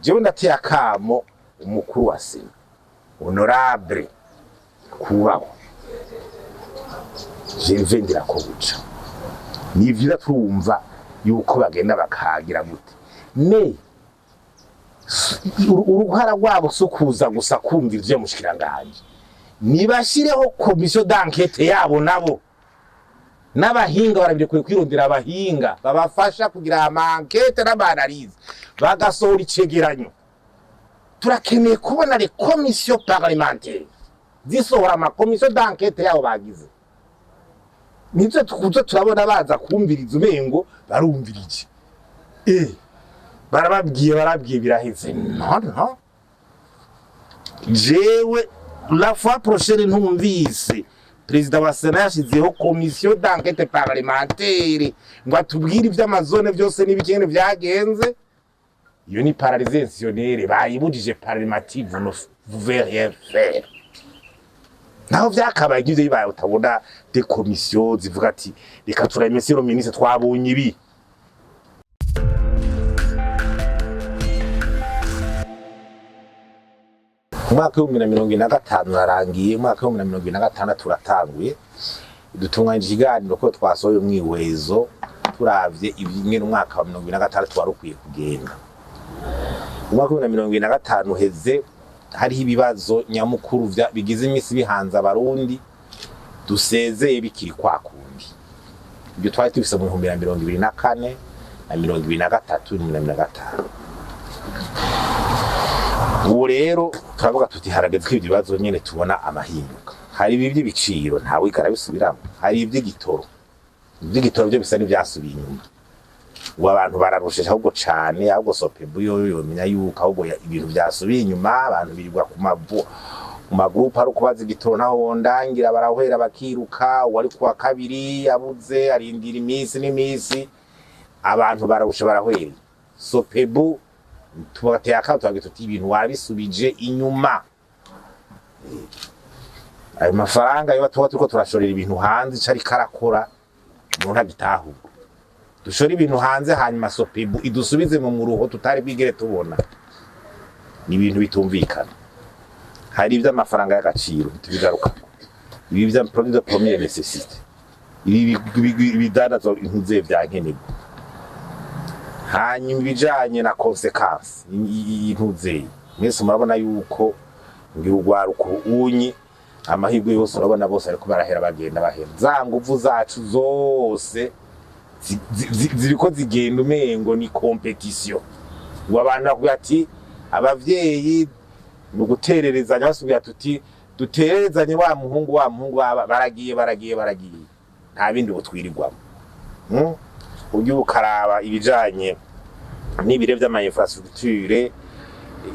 jewe ndateye akamo umukuru wa Sena honorable kubaho Gervais Ndirakobuca nivyo turumva yuko bagenda bakagira gute ne uruhara rwabo sukuza gusa kumva ivyo mushikiranganje nibashireho commission d'enquête yabo nabo n'abahinga barabire kwirondera abahinga babafasha kugira ama-enquête n'ama-analyse bagasohora icegeranyo turakeneye kubona les commissions parlementaires zisohora ama commission d'enquête yabo bagize nivyo tukuze turabona baza kumviriza umengo barumvirije barababwiye biraheze no jewe la fois prochaine ntumvise Président wa Sena yashizeho commission d'enquête parlementaire ngo atubwire ivy'amazone byose n'ibikene vyagenze iyo ni paralysationnelle bayibujije parlementative no pouvez rien faire naho vyakabaye gize bibaye utabona des commissions zivuga ati reka turemese le ministre twabonye ibi Mwaka wa 2025 narangiye mwaka wa 2026 turatanguye dutunganya ikiganiro ko twasohoye umwiwezo turavye ibimwe n'umwaka wa 2026 warukwiye kugenda umwaka wa 2025 heze hari ibibazo nyamukuru bigize imisi bihanza abarundi dusezeye bikiri kwa kundi ibyo twari tubise mu 2024 na 2023 na 2025 ubu rero turavuga tuti harageze ko ibyo bibazo nyene tubona amahinduka hari ibivye biciro ntawe ikarabisubiramo hari ivy'igitoro byo bisa n'ivyasubiye inyuma ubu abantu bararushije ahubwo cane ahubwo Sopebu yomenya yuko ahubwo ibintu vyasubiye inyuma abantu birirwa ku magroup ari kubaza igitoro naho wondangira barahwera bakiruka wari kuwa kabiri abuze arindira imisi n'imisi abantu bararusha barahwera Sopebu tubateye akato tuti ibintu wabisubije inyuma ayo mafaranga yo turiko turashorera ibintu hanze cari karakora umuntu agitahu dushora ibintu hanze hanyuma Sopebu idusubize mu muruho tutari bigere tubona ni ibintu bitumvikana hari ivyo amafaranga y'agaciro tubigaruka ibi vya produit de première nécessité ibi bidanazo intuze vyankenerwa hanyuma ibijanye na consequence intuze mwese murabona yuko ngira urwaruko unyi amahirwe yose urabona bose ariko barahera bagenda bahera za nguvu zacu zose ziriko zigenda umengo ni competition w'abantu bakuye ati abavyeyi no gutererezanya basubira tuti dutererezanye wa muhungu baragiye nta bindi butwirirwamo uburyo ukaraba ibijanye n'ibire vy'ama infrastructure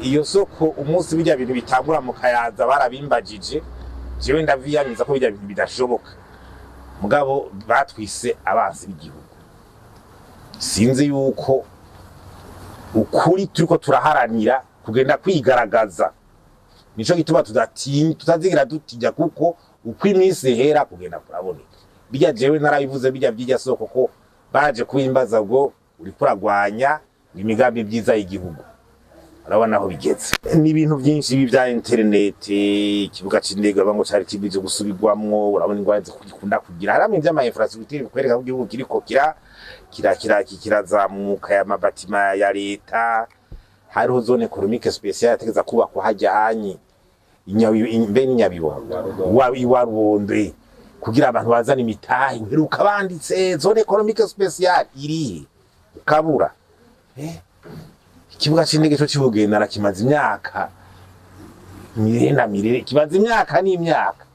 iyo soko umunsi bijya bintu bitangura mu Kayanza barabimbagije jewe ndaviyamiza ko bijya bintu bidashoboka mugabo batwise abansi b'igihugu sinzi yuko ukuri turiko turaharanira kugenda kwigaragaza nico gituma tutazigira dutijya kuko uko iminsi hera kugenda kuraboneka bijya jewe narabivuze bijya byijya soko ko baje kwimbaza ngo uri kuragwanya imigambi byiza y'igihugu urabona aho bigeze ni ibintu byinshi bya internet kibuga c'indege bango cyari kibije gusubirwamwo urabona ingwara zikunda kugira haramwe by'ama infrastructure kwereka ko igihugu kiriko kirazamuka ya mabatima ya leta hariho zone économique spéciale yategeza kubakwa hajyanye inyabibondo iwarubonde kugira abantu bazana imitahe uheruka banditse zone économique spéciale iri ukabura ikibuga c'indege cyo kibugenda kimaze imyaka mirire kimaze imyaka n'imyaka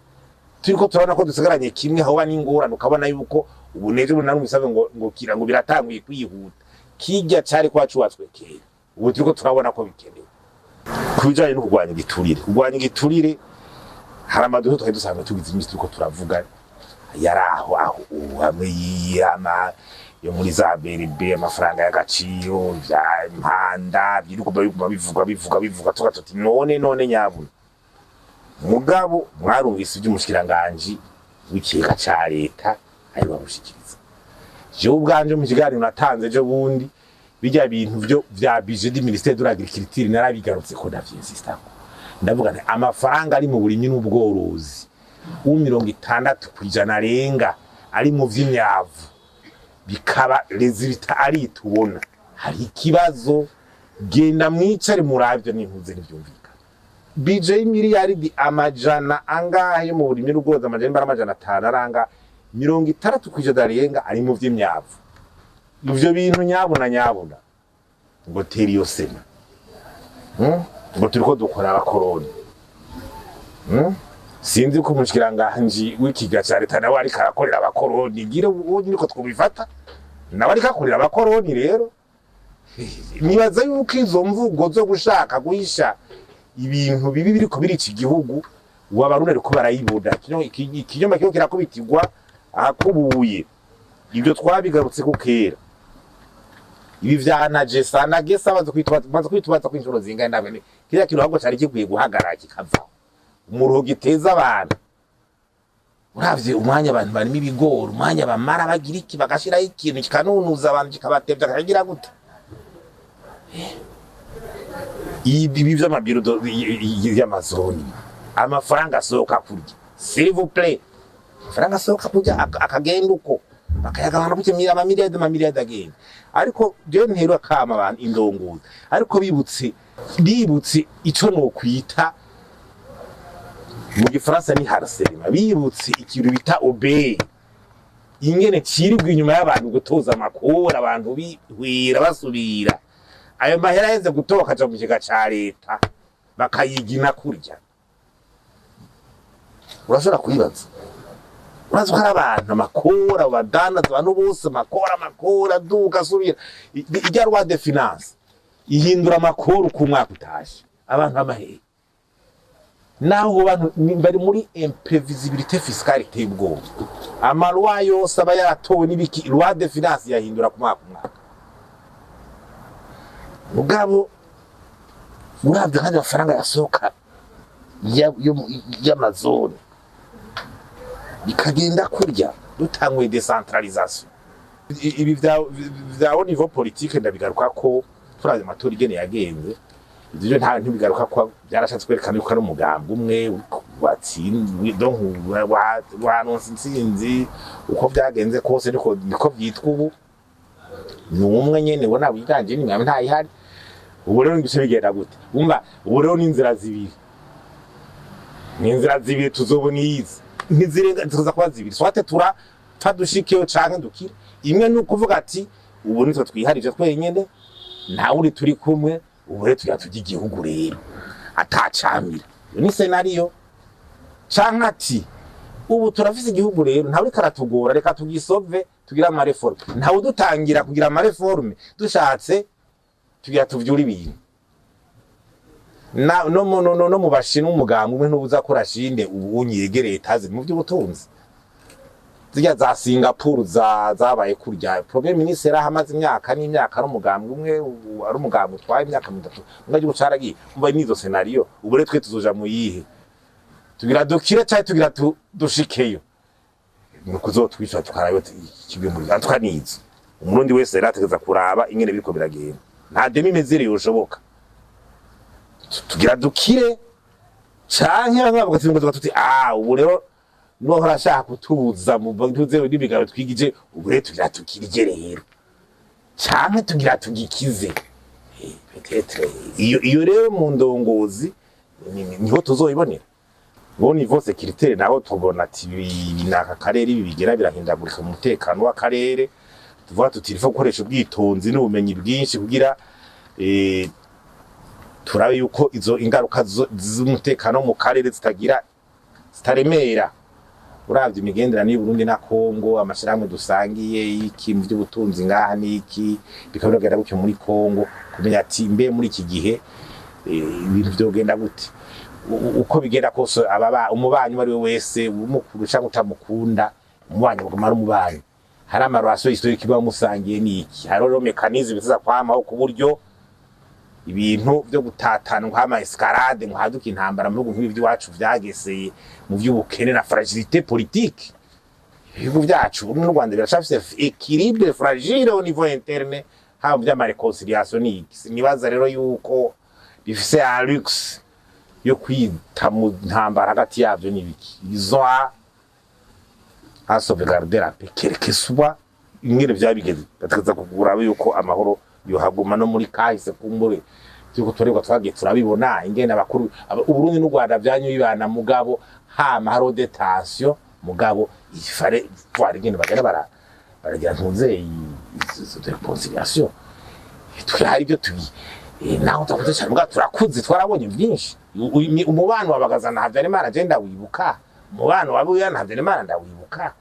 turiko turabona ko dusigaranye kimwe aho n'ingorane ukabona yuko ubuneje bunari mubisabe ngo kira ngo biratanguye kwihuta kijya cari kwacuwatswe kera ubu turiko turabona ko bikenewe kubijanye no kurwanya igiturire hari amaduho twari dusanga tugize imisi turiko turavuga yaraho hamwe yama yo muri za BRB amafaranga y'agaciro vya impanda byiriko bivuga tukatuti none nyabuna mugabo mwarumvise iby'umushikiranganje w'ikega ca leta ari bamushikiriza je ubwanje mu kiganiro natanze je bundi bijya bintu byo vya budget du ministère de l'agriculture narabigarutse ko ndavy'insista ndavuga nti amafaranga ari mu burimyi n'ubworozi u60% arenga ari mu vy'imyavu bikaba resultat ari tubona hari ikibazo genda mwicare muravyo n'impuze n'ivyumvika budget y'imiliyaridi amajana angahe mu burimyi n'ubworozi amajana 5 aranga 60% arenga ari mu vy'imyavu ivyo bintu nyabuna ngo teri yo sena ngo turiko dukora abakoroni sinzi ko umushikiranganje w'ikiga ca leta nawe ari karakorera abakoroni gire ubu niko twubifata nawe ari kakorera abakoroni rero nibaza yuko izo mvugo zo gushaka guhisha ibintu bibi biriko biri iki gihugu wabarundi ariko barayibuda ikinyoma cyo kirakubitirwa ahakubuye ibyo twabigarutse ko kera ibi vyanaje sana gesa bazo kwitubaza kw'inshuro zingahe ndabene kiriya kintu ahubwo cari gikwiye guhagarara kikava umuruho giteza abantu uravye umwanya abantu bari mibigoro umwanya bamara bagira iki bagashiraho ikintu kikanunuza abantu kikabatevya kagira gute ibi vy'amabiro y'amazoni amafaranga asohoka kurya s'il vous plaît amafaranga asohoka kurya akagenda uko bakayagabana kuke amamiliyardi agenda ariko je ntero akama abantu indongozi ariko bibutse ico no kwita mu gifaransa ni harcèlement bibutse ikintu bita obey ingene cirirwa inyuma y'abantu gutoza amakora abantu bihwira basubira ayo mahera yeze gutoka aja mu kiga ca leta bakayigina kurya urashobora kuyibaza urazi ko abantu amakora badanaza abantu bose amakora duka subira ijya rwa de finance ihindura amakora ku mwaka utashe abantu amahe naho abantu bari muri imprévisibilité fiscale tebwo amalwa yose aba yaratowe n'ibiki rwa de finance yahindura ku mwaka mugabo uravye kandi amafaranga yasohoka y'amazone bikagenda kurya dutangwe decentralisation ibi vya au niveau politique ndabigaruka ko turaze amatora igene yagenze ivyo nta ntibigaruka ko byarashatse kwerekana yuko ari umugambi umwe watsinzwe donc wanonse intsinzi uko byagenze kose niko byitwa ubu ni umwe nyene bona wiganje ni mwami ntayihari ubu rero ngice bigenda gute umva ubu rero n'inzira zibiri tuzobona iyizi ntizirenga tuza kwa zibiri swate tadushikeyo canke dukira imwe nuko uvuga ati ubu nitwe twiharije twenyene nta uri turi kumwe ubu rero tujya igihugu rero atacamira iyo ni scenario canke ati ubu turafise igihugu rero nta uri karatugora reka tugisove tugira ama reforme nta udutangira kugira ama reforme dushatse tugira tuvyura ibintu no mu bashina umugambi umwe ntubuza ko rashinde ubu unyegereye tazi mu by'ubutunzi zijya za Singapore zabaye kurya premier ministre ahamaze imyaka n'imyaka n'umugambi umwe ari umugambi utwaye imyaka 3 ngaje gucaragiye umva nizo scenario ubu rero twe tuzoja mu yihe tugira dukire cyane tugira dushikeyo nuko zotwisha tukarayo kibwe muri atwanizo umurundi wese rategeza kuraba ingene biriko biragenda nta demi mezere yoshoboka tugira dukire canke bamwe bagasimbuza tuti ubu rero no harashaka kutubuza mu bantuze n'ibigaro twigije ubu rero tugira tukirije rero canke tugira tugikize peut-être iyo rero mu ndongozi niho tuzoyibonera ngo niveau sécurité naho tubona ati binaka karere ibi bigera birahindagurika mu mutekano w'akarere tuvuga tuti rifo gukoresha ubwitonzi n'ubumenyi bwinshi kugira turabe yuko izo ingaruka z'umutekano mu karere zitaremera uravye imigenderanire y'Uburundi na Kongo amashirahamwe dusangiye iki mu by'ubutunzi ngaha niki bikabiragera gutyo muri Kongo kumenya ati mbe muri iki gihe ibintu byogenda gute uko bigenda kose ababa umubanyi wari wese umukuru cyangwa utamukunda umubanyi bagumara umubanyi hari amarwaso historique kiba musangiye niki hari ro mechanisme ziza kwamaho ku buryo ibintu byo gutatana nk'ama escalade nkaduka intambara mu bihugu by'iwacu vyageseye mu by'ubukene na fragilité politique ibihugu byacu n'u Rwanda birashafise équilibre fragile au niveau interne haba by'ama reconciliation nibaza rero yuko bifise a luxe yo kwita mu ntambara hagati yavyo n'ibiki izo a sauvegarder la paix quelque soit ingere vyabigeze batakaza kugura yuko amahoro yohaguma no muri kahise kumbure cyuko tureba twagiye turabibona ingene abakuru uburundi n'u Rwanda byanyu bibana mugabo hama haro de tension mugabo ifare twari ingene bagera baragira ntuze de reconciliation twari byo tubi naho takuze cyane mugabo turakuze twarabonye byinshi umubano wabagazana Habyarimana agenda wibuka umubano wabuyana Habyarimana ndawibuka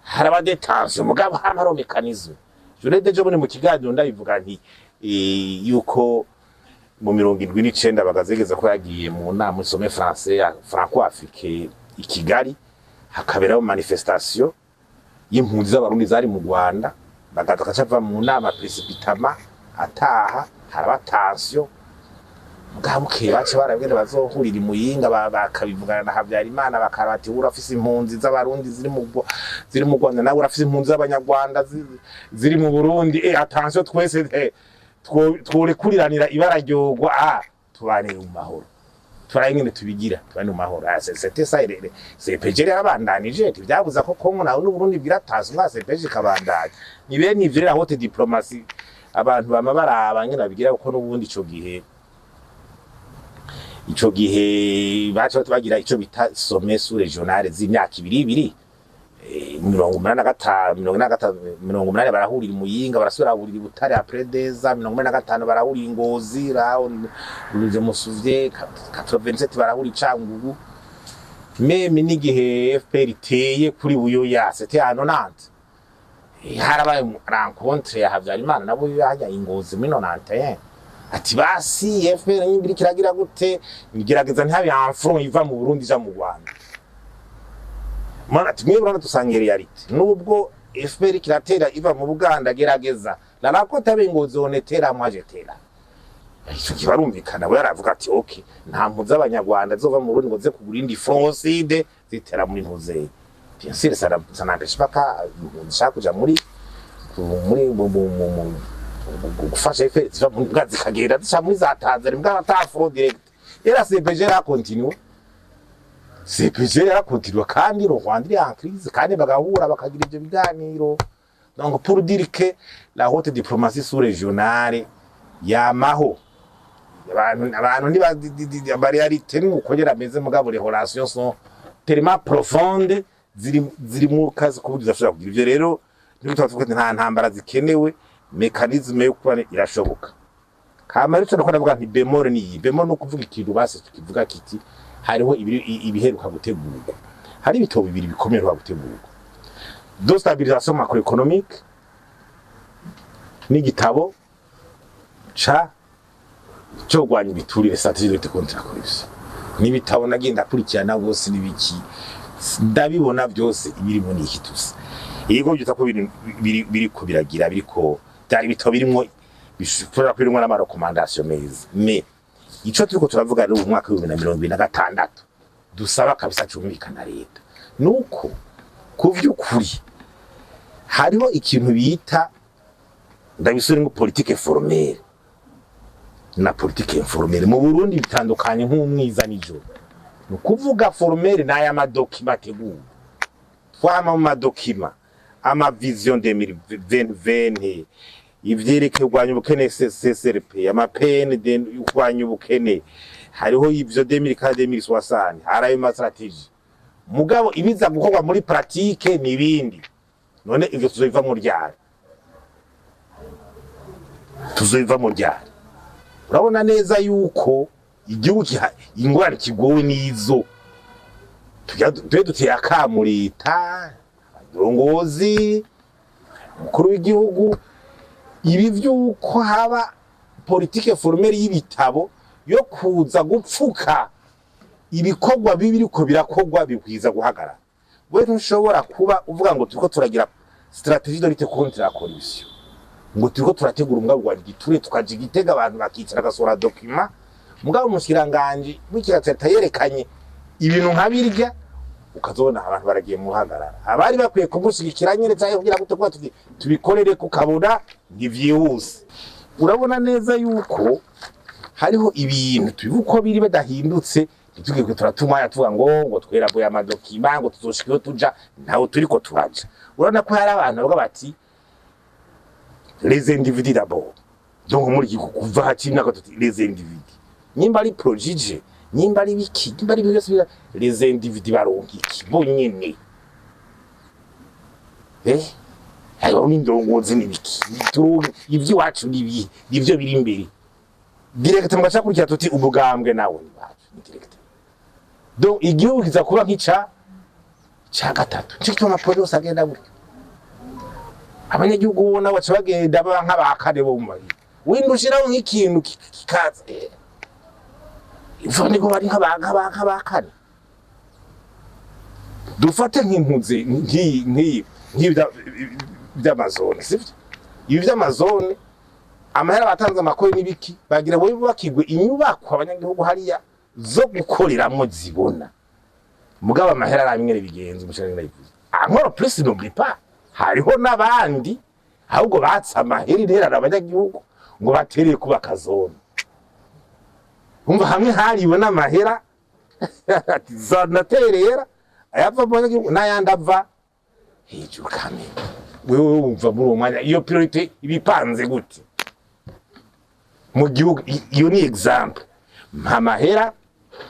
haraba de tension mugabo hama haro mechanisme jure deje bone mu kiganiro ndabivuga nti yuko mu 79 bagazegeza ko yagiye mu nama sommet français ya franco-afrique i Kigali hakaberaho manifestation y'impunzi z'abarundi zari mu Rwanda bagataca mu nama précipitamment ataha haraba tension mugabuke bace barabwira bazohurira imuyinga bakabivugana na Habyarimana bakarati urafise impunzi z'abarundi ziri mu Rwanda nawe urafise impunzi z'abanyarwanda ziri mu Burundi attention twese twore kuriranira ibarajyogwa tubane mu mahoro turayingene tubigira tubane mu mahoro c'était ça CPG yabandanije byabuza ko Kongo nawe n'Uburundi bwirataza nka CPG kabandanye nibe nivyo rero haute diplomatie abantu bama barabangena bigira ko n'ubundi ico gihe bacho tubagira ico bita sommet sous régional z'imyaka ibiri 85 barahurira imuyinga barasubira burira Butare après des ans 85 barahurira Ngozi raho je me souviens 87 barahurira Cangugu meme n'igihe FPR iteye kuri Buyoya c'était à 90 harabaye rencontre ya Habyarimana nabo yajya Ngozi 91 ati basi FPR nyimbiri kiragira gute ngigerageza ntabe enfront iva mu Burundi ja mu Rwanda mana tumwe burana tusangiye reality nubwo FPR kiratera iva mu Buganda gerageza narakota bengozi onetera mwajetera ico kibarumvikana we yaravuga ati okay nta mpuza abanyarwanda zova mu Burundi ngo ze kugura indi froncide zitera muri ntuze bien sûr ça n'empêche pas que kuja muri gufasha FPR ziva mu Buganda zikagenda zica muri za Tanzania mbwa batafro direct era CPG la continue CPG yakontirwa kandi ro Rwanda en crise kandi bagahura bakagira ibyo biganiro donc pour dire que la haute diplomatie sous régionale yamaho abantu ni ba réalité n'ukongera ameze mugabo les relations sont tellement profondes ziri mu kazi kubuza ashobora kugira ibyo rero niko tuvuga nta ntambara zikenewe mechanisme yo kuba irashoboka kamari cyo ndavuga nti bemore no kuvuga ikintu base tukivuga kiti hariho ibiheruka gutegurwa hari ibitabo bibiri bikomerwa gutegurwa de stabilisation macroéconomique n'igitabo cyo gwanya ibiturire stratégie de contre la corruption n'ibitabo nagenda kurikirana bose nibiki ndabibona byose ibirimo n'ikitusi yego byita ko biri ko biragira biriko byari bitabo birimo bishobora kwirimo n'ama recommandation meza mais ico turiko turavuga rero mu mwaka wa 2026 dusaba kabisa cyumvikana leta nuko kuvyukuri hariho ikintu bita ndabisuri ngo politique formelle na politique informelle mu Burundi bitandukanye nk'umwiza n'ijoro nukuvuga formelle na ya madokima teguwe twama mu madokima ama vision 2020 ivyereke urwanya ubukene CSRP amapene urwanya ubukene hariho ivyo 2060 harayo ma strategy mugabo ibiza gukorwa muri pratique nibindi none ivyo tuzoiva mu ryari urabona neza yuko igihugu ingwara kigowe nizo tujye dutera akamurita ndongozi mukuru w'igihugu ibi vyuko haba politique formelle y'ibitabo yo kuza gupfuka ibikorwa bibiriko birakogwa bikwiza guhagarara we ntushobora kuba uvuga ngo turiko turagira stratégie de lutte contre la corruption ngo turiko turategura umugabo wa giture tukaje gitega abantu bakicara gasora document mugabo umushiranganje w'ikirateta yerekanye ibintu nkabirya ukazona abantu baragiye mu hagarara abari bakwiye kumushigikira nyene cyangwa kugira gute kwa tubikorere kukabona ngivyihuse urabona neza yuko hariho ibintu tubivuko biri badahindutse tugiye turatuma tuvuga ngo tweraboye amadokima ngo tuzoshikiro tuja naho turiko turaja urabona ko hari abantu bavuga bati les individus d'abord donc muri kuva hakina ko les individus nimba ari projije nimba ari biki nimba ari byose les individus baronka iki bonyene ayo n'indongozi n'ibiki ivyo wacu nibi ivyo biri imbere direct mwacha kurya tuti ubugambwe nawe direct donc igihugu kiza kuba nk'ica gatatu cyo amapolisi agenda gutyo abanyagihugu ubona baca bagenda baba nk'abakane bo mu mari windushiraho nk'ikintu kikaza ivone ko bari nk'abakane dufate nk'impuze by'amazone sivyo ibi by'amazone amahera batanze amakori n'ibiki bagira bo bakigwe inyubako abanyagihugu hariya zo gukoreramwo zibona mugabo amahera aramwe bigenze umushana nayivuze ankoro plus n'oublie pas hariho nabandi ahubwo batsa amahera interana abanyagihugu ngo batereye kuba kazone umva hamwe hariwe n'amahera zanaterera ayava mu banyagihugu n'ayandava hejuru kame wewe wumva muri uwo mwanya iyo priority ibipanze gute mu gihugu iyo ni example mpamahera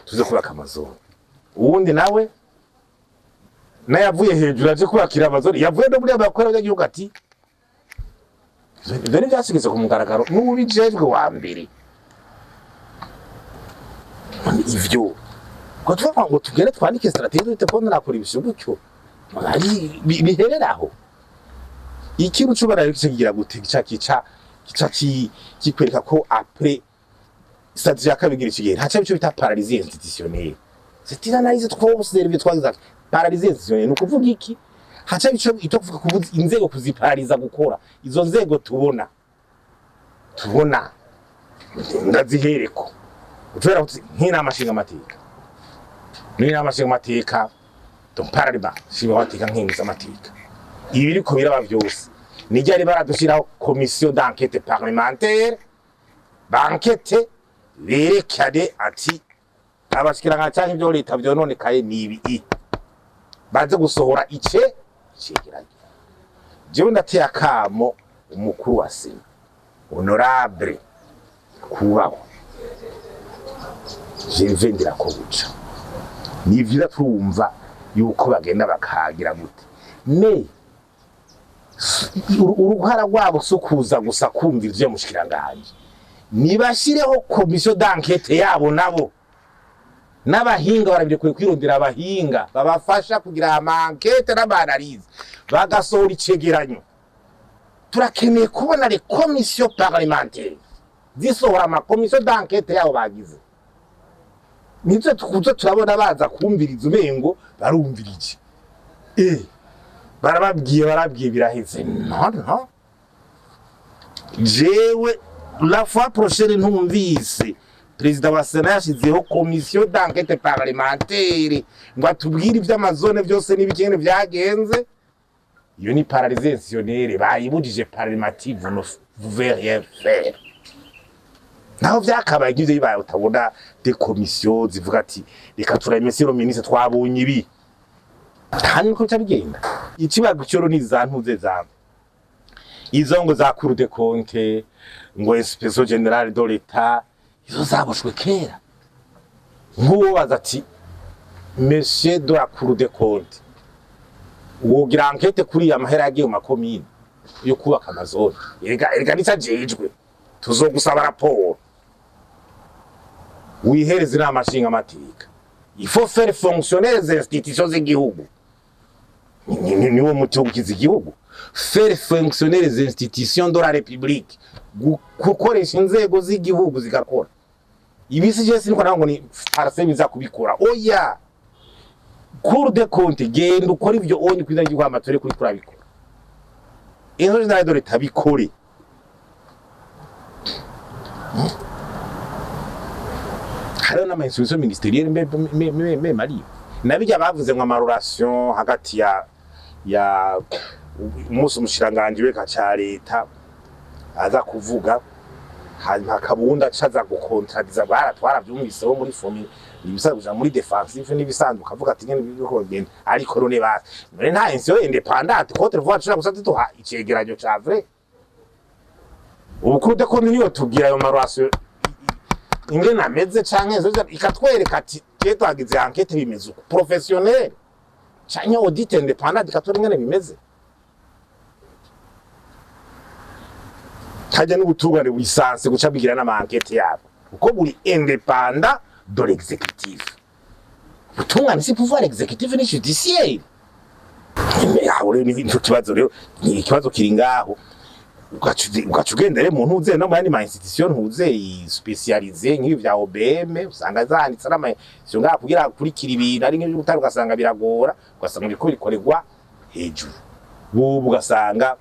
tuze kubaka amazone uwundi nawe nayavuye hejuru aje kubakira amazone yavuye no muri abakora y'agihugu ati ivyo byasigize ku mugaragaro n'ubijejwe wa mbere ivyo ko tuvuga ngo tugere twandike strategie dute ko nakora ibisho gutyo ari bihereraho ikintu cubara kigira gute kica kikwereka ko après stratégie ya kabiri ikigihe ntaca bico bita paralysie institutionnelle c'est une analyse twose rero twagize paralysie institutionnelle no kuvuga iki haca bico ito kuvuga kubuza inzego kuziparaliza gukora izo nzego tubona ndazihereko utwera nkina amashinga amateka ni amashinga amateka donc parlement shiba watika nkinza amateka ibiri ko biraba byose nijari baradushiraho commission d'enquête parlementaire banquete berekane ati abashikiranga cyangwa ibyo leta byononekaye nibi baze gusohora cegeranye jewe ndateye akamo umukuru wa Sena honorable kubaho jevendera ko buca nivira turumva yuko bagenda bakagira gute ne uruhara rwabo sukuza gusa kumvira ivyo mushikiranganje nibashireho commission d'enquête yabo nabo n'abahinga barabire kwirondera abahinga babafasha kugira ama-enquête n'abanalize bagasohora icegeranyo turakeneye kubona les commissions parlementaires zisohora ama commission d'enquête yabo bagize nitwe tukuze turabona baza kumviriza umengo barumvirije barababwiye biraheze no jewe la fois prochaine ntumvise président wa Sena yashizeho commission d'enquête parlementaire ngo atubwire ivy'amazone byose n'ibikene vyagenze iyo ni paralysie institutionnelle bayibujije parlementative no vous rien faire naho vyakabaye ivyo bibaye utabona des commissions zivuga ati reka turemese ro ministre twabonye ibi kandi ko cyabigenda ikibago cyoro ni zantuze za izo ngo za Cour des comptes ngo inspection générale de l'État izo zaboshwe kera nk'uwo baza ati monsieur de la Cour des comptes wogira enquête kuri ya mahera yagiye mu makomine yo kubaka amazone erega nicajejwe tuzogusaba raporo wihereze n'amashinga amateka il faut faire fonctionner les institutions z'igihugu niwo muti ukiza igihugu faire fonctionner les institutions de la République gukoresha inzego z'igihugu zigakora ibisi je sinko nango ni parasemiza kubikora oya Cour des comptes genda ukora ivyo onye kwizana gihugu amatore kuri kurabikora inzo z'intare de l'État bikore hariho n'ama institution ministérielle même Marie nabijya bavuze ngo amarelation hagati ya umunsi umushiranganje weka ca leta aza kuvuga hanyuma kabunda caza gukontradiza twaravyumvise bo muri fomi ibisanzwe muri defensive n'ibisanzwe kavuga ati ngene biko genda ariko none basi none nta insiyo independante Cote d'Ivoire cyo gusata tuha icegeranyo ca vrai ubukude ko niyo tubwira ayo marelation ingene ameze canke ikatwereka ati twe twagize enquête bimeze uko professionnel canke audit independant ikatwereka ingene bimeze tajya n'ubutungane bulisanse guca bigira n'amankete yabo uko buri independant de l'exécutif ubutungane si pouvoir exécutif ni judiciaire aho rero ni ikibazo rero ni ikibazo kiri ngaho ugacugendere mu ntuze no muri ma institution ntuze specialisé nk'ibi vya OBM usanga zanditse n'ama ngaha kugira kurikira ibintu ari nk'ibyo gutanga ugasanga biragora ugasanga biriko bikorerwa hejuru bubu ugasanga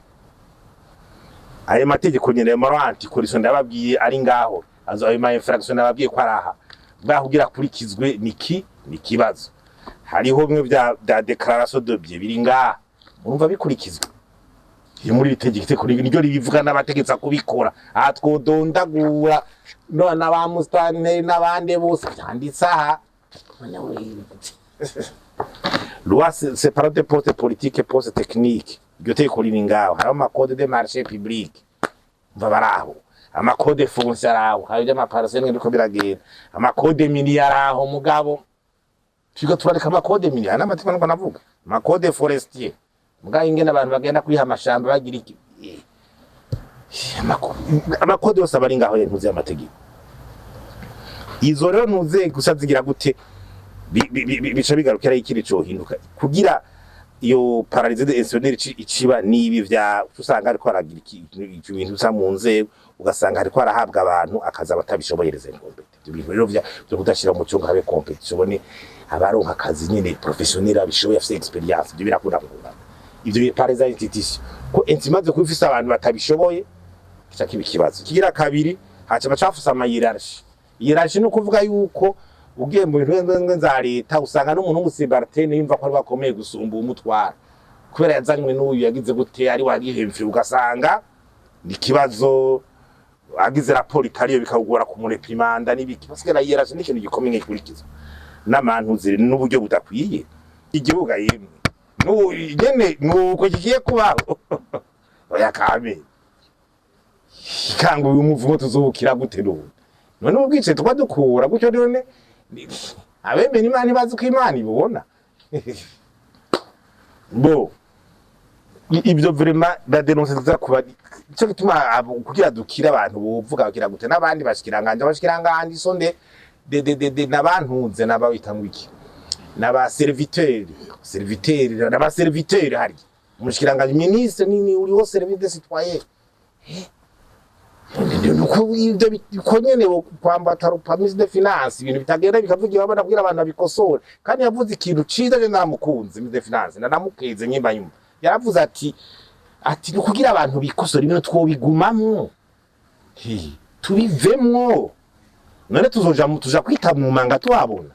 ayo mategeko nyene maranti korisho ndababwiye ari ngaho azo ayo ma infraction ndababwiye ko araha bwahugira kurikizwe ni kibazo hariho bimwe vya déclaration de biens biri ngaha urumva bikurikizwa iyo muri bitegekite kuri niryo ribivuga n'abategetsa kubikora twodondagura no n'abamustane n'abande bose byanditse aha loi séparée de poste politique et poste technique iryo teko riri ngaho hari amakode de marché public baraho amakode foncier araho hari y'amaparcelle ngiko biragenda amakode minier araho mugabo tuko turareka amakode minier n'amategeko ngo navuga amakode forestier mugabo ingene abantu bagenda kwiha amashamba bagira iki amakode yose abari ngaho ntuzi amategeko izo rero ntuze gusa zigira gute bica bigarukira ikiri cyo hinduka kugira iyo paralysé de institutionnel iciba nibi vya usanga ariko aragira ibintu bisa mu nzego ugasanga ariko arahabwa abantu akaza batabishoboyereze ngombete ibyo bintu rero byo kudashira mu cyonga habe competition bone abaronka akazi nyene professionnel abishoboye afite experience ibyo birakunda kugura ivyo paralysé institution ko intimaze kwifisa abantu batabishoboye kica kibikibazo kigira kabiri haca bacafusa hierarchie no kuvuga yuko ugiye mu bintu za leta usanga n'umuntu w'umusibartene yumva ko ari bakomeye gusumba umutwara kubera yazanywe n'uyu yagize gute ari wagihemfye ugasanga ni kibazo agize raporo itariyo bikagora ku mureprimanda n'ibiki parce la hiérarchie ni ikintu gikomeye kurikiza n'abantu ziri n'uburyo budakwiye igihuga yemwe nyene nuko kigiye kubaho oya kame kangu uyu muvumo tuzubukira gute none ubwice tukwa dukura gutyo none abemeye Imana bazi ko Imana ibona bo ibyo vraiment da denonce za kuba cyo gituma kugira dukira abantu bovuga bakira gute nabandi bashikiranganje sonde de nabantunze nabawitanga iki naba serviteur hari umushikiranganje ministre nini uriho service de citoyen ko nyene kwambata rupamise de finance ibintu bitagenda bikavugira abana kugira abantu bikosora kandi yavuze ikintu ciza je namukunze de finance nanamukeze nyimba nyuma yaravuze ati kugira abantu bikosora ibintu twobigumamwo tubivemwo none tuja kwita mu manga twabona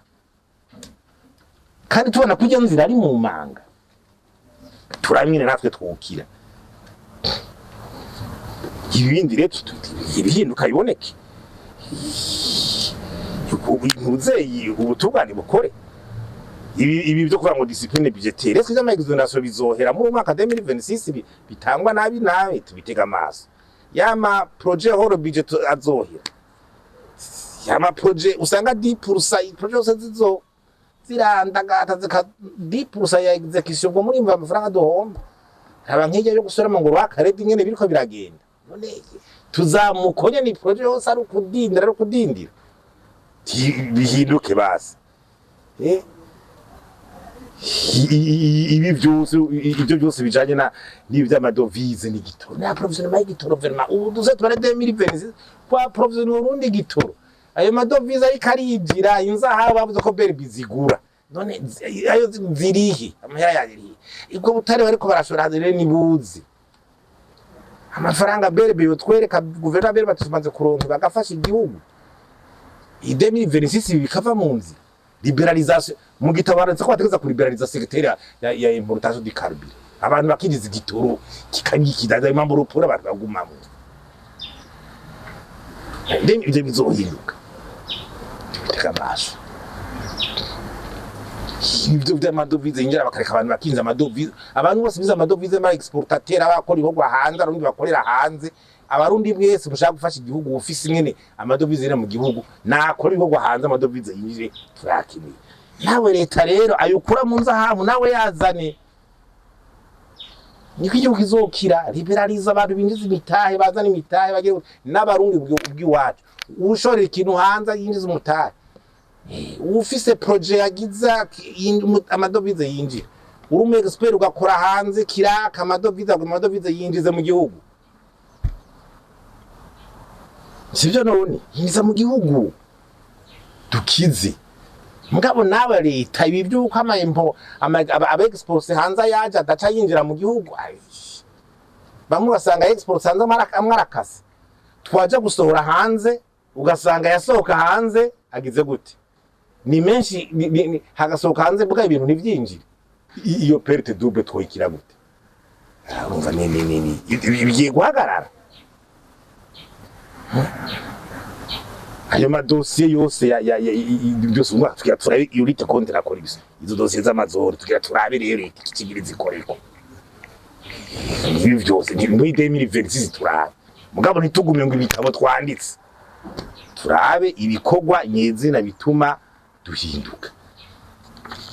kandi tubona kujya nzira ari mu manga turamine natwe twukira ibindi rero ibihinduka biboneke ntuzeyi ubutungane bukore ibi byo kuvuga ngo discipline budgetaire est-ce que ama exonération bizohera mu mwaka 2026 bitangwa nabi tubitega amaso yama projet horo budget azohera yama projet usanga 10% projet zose zirandagata zika 10% ya execution ngo muri amafaranga dohomba aba nk'ijya yo gusora mu ngoro akaredi nyene biriko biragenda none tuzamukonye ni projet yose ari kudindira bihinduke basi ibyo byose bijanye n'ivy'amadovize n'igitoro na provisionnement y'igitoro vraiment ubu duze tubare 2026 kwa provisionnement urundi gitoro ayo madovize ari karijira inzaha bavuze ko beri bizigura none ayo zirihi amahera yari ibwo butare bariko barashora hazire nibuzi amafaranga beri biyotwereka guverineri batumaze kuronka bagafasha igihugu 2026 bikava mu nzi liberalisation mu gitabo baratse ko bategeza kuriberaliza secteur ya importation du carburant abantu bakigize igitoro kikanyikidaza impamvu urupura abantu bagumamo ibyo bizohinduka biteka amaso ibyo by'amadovize yinjira bakareka abantu bakinza amadovize abantu bose biza amadovize ma exportateur abakora ibihugu hanze arundi bakorera hanze abarundi bwese mushaka gufasha igihugu ufise nyene amadovize ira mu gihugu nakora ibihugu hanze amadovize yinjire turakimiye nawe leta rero ayukura mu nzahamu nawe yazane niko igihugu izokira liberaliza abantu binjiza imitahe bazana imitahe bagiye n'abarundi ubwiwacu ushorera ikintu hanze yinjiza umutahe ufise projet yagiza amadovize yinjira urume expert ugakora hanze kiraka amadovize yinjiza mu gihugu sivyo none yinjiza mu gihugu dukize mugabo nawe leta ibi byuko amayempo aba export hanze yaje adaca yinjira mu gihugu bamwe basanga export hanze amarakase twaje gusohora hanze ugasanga yasohoka hanze agize gute ni menshi hagasohoka hanze bwa ibintu ntivyinjira iyo perte double twoyikira gute urumva ni bigiye guhagarara ayo madosiye yose byose umwa tugira turabe urite kontra koribise izo dosiye z'amazoro tugira turabe rero ikigiri zikoreko ibi byose ni muri 2026 turabe mugabo ntitugume ngo ibitabo twanditse turabe ibikogwa nyezina bituma duhinduka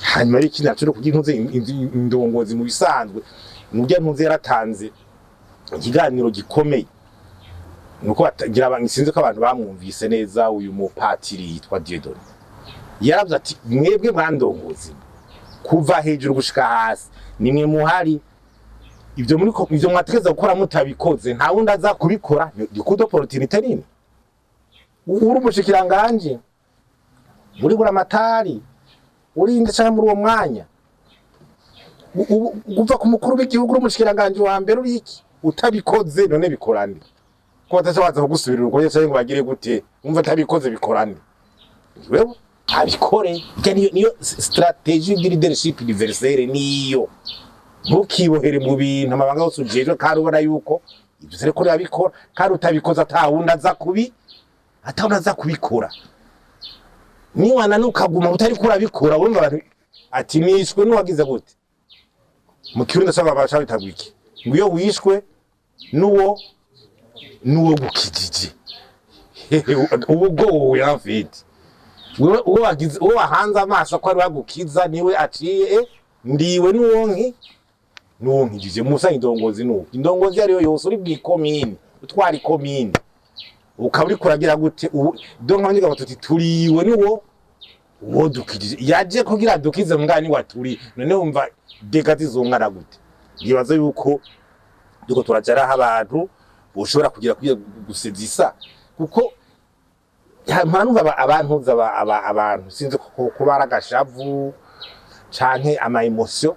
hanyuma ari kintu cyo kugira intuze indongozi mu bisanzwe nubyo ntuze yaratanze ikiganiro gikomeye nuko agira abangisinze ko abantu bamwumvise neza uyu mupatiri yitwa Diedone yaravuze ati mwebwe mwandongozi kuva hejuru gushika hasi nimwe muhari ibyo muri ivyo mwategeza gukora mutabikoze nta wundi aza kubikora ni kudo opportunity nini uri umushikiranganje muri buramatari uri ndashaka muri uwo mwanya guva ku mukuru w'igihugu uri umushikiranganje wa mbere uri iki utabikoze none bikorane ko batazabaza kugusubirira uko cyangwa ngo bagire gute umva atabikoze bikorane wewe abikore niyo strategie de leadership universelle niyo ntukibohere mu bintu amabanga yose ujeje kandi ubona yuko ibyo zere ko yabikora kandi utabikoze atawundi aza kubikora ni wananuka guma utari kurabikora wumva abantu ati nishwe n'uwagize gute mu kirundo cy'ababasha bitagwiki ngo iyo wishwe nuwo gukijije ubwo yafite uwo wagize uwo hanze amaso ko ari wagukiza niwe aciye ndiwe nuwonkijije musa indongozi indongozi ariyo yose uri bwikomine utwari komine ukaburi kuragira gute donka nyiga batuti turiwe uwo dukijije yaje kugira dukize mungani waturi none umva dekati zongana gute yibaza yuko duko turajara abantu ushobora kugira gusezisa kuko mpanumva abantu sinze ko baragashavu canke ama emotion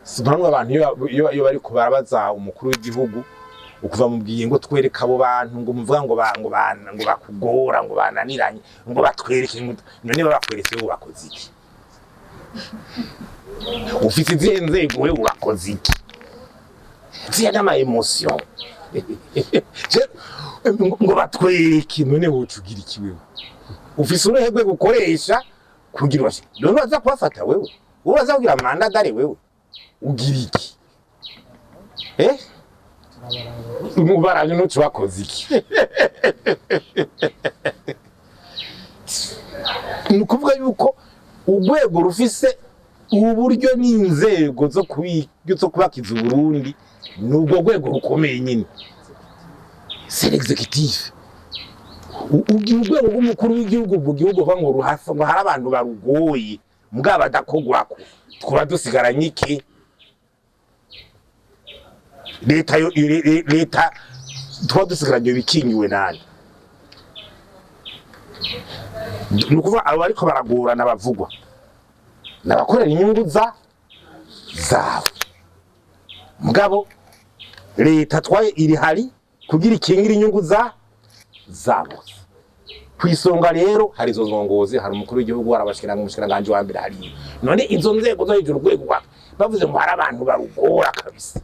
simpanumva abantu iyo bari kubarabaza umukuru w'igihugu ukuva mubwiye ngo twereka abo bantu ngo muvuga ngo bakugora ngo bananiranye ngo batwereke none bakweretse ngo bakoze iki ufite izenze ngo bakoze iki ziya ama emotion ngo batwereke none wocugira iki wewe ufise urehegwe gukoresha kugira wasi none baza kubafata wewe baza kugira manda dare wewe ugira iki umubaranye n'ucu wakoze iki nukuvuga yuko urwego rufise uburyo n'inzego zo kubakiza Burundi nubwo rwego rukomeye nyine c'est l'exécutif urwego rw'umukuru w'igihugu mu gihugu ngo ruhafa ngo hari abantu barugoye mbwa badakogwako twaba dusigaranye iki leta twaba dusigaranye bikinyiwe nani nukuva abo ariko baragorana bavugwa nabakorera inyungu zabo mugabo leta twaye iri hari kugira ikingira inyungu zabo kwisonga rero hari izo nzongozi, hari umukuru w'igihugu, hari abashikiranga, umushikiranganje wa mbere hari. None izo nzego zo hejuru rwego bavuze ngo hari abantu barugora kabisa.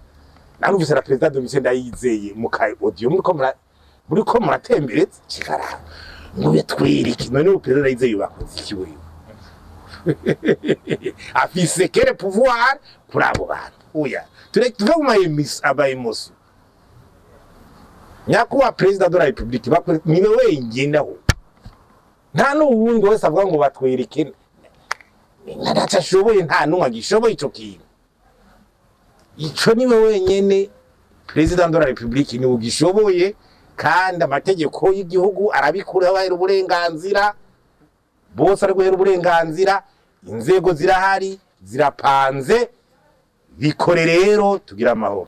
Narumvise na president Domitien Ndayizeye mu kai audio muri ko muratemberetse kigara. Ngo twiriki none president Ndayizeye bakoze iki wewe? Afise quel pouvoir kuri abo bantu. Oya, tuve mu abayemoso. Nyakuba president de la République bakore niwe wengendaho. Nta n'uwundi wese avuga ngo batwirike. Ntatashoboye, nta numwe agishoboye ico kintu. Ico niwe wenyene president de la République niwe ugishoboye, kandi amategeko y'igihugu arabikura bahera uburenganzira, bose ari guhera uburenganzira, inzego zirahari zirapanze, bikore rero tugira amahoro.